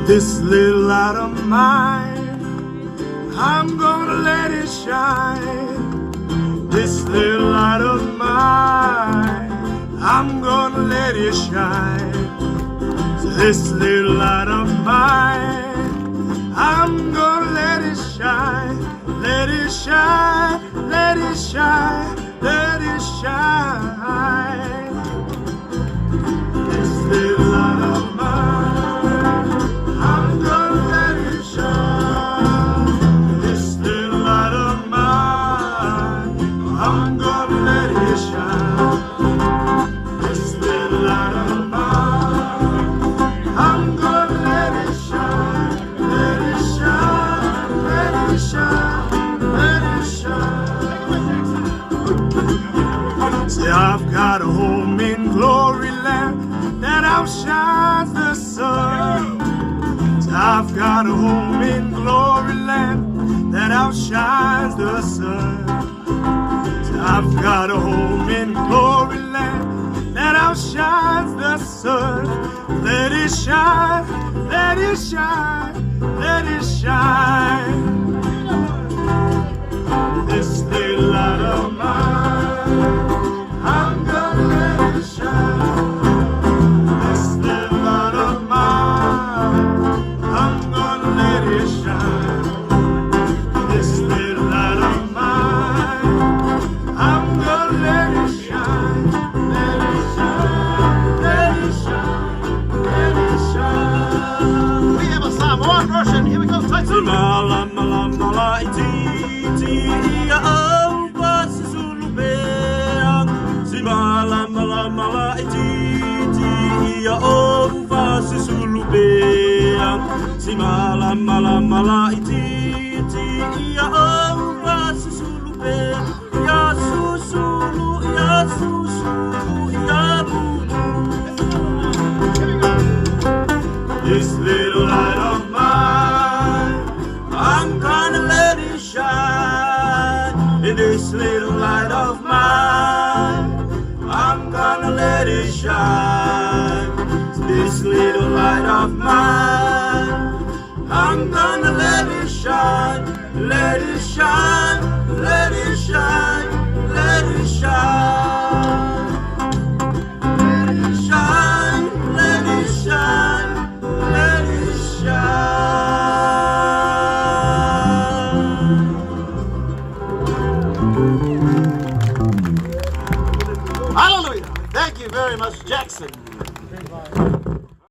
This little light of mine, I'm gonna let it shine. This little light of mine, I'm gonna let it shine. This little light of mine, I'm gonna let it shine. Let it shine, let it shine, let it shine. This little light of mine, I'm gonna let it shine. This little light of mine, I'm gonna let it shine. This little light of mine, I'm gonna let it shine. Let it shine, let it shine, let it shine. See, I've got a home in glory land that outshines the sun. I've got a home in glory land that outshines the sun. I've got a home in glory land that outshines the sun. Let it shine, let it shine, let it shine. This little light of mine, I'm gonna let it shine. This little light of mine, I'm gonna let it shine. This little light of mine, I'm gonna let it shine. Let it shine, let it shine, let it shine. We have a Samoan version. Here we go. Tyson. This little light of mine, I'm gonna let it shine. In this little light of mine, I'm gonna let it shine. This little light of mine, I'm gonna let it shine. Let it shine, let it shine, let it shine. Let it shine, let it shine, let it shine. Hallelujah. Thank you very much, Jackson.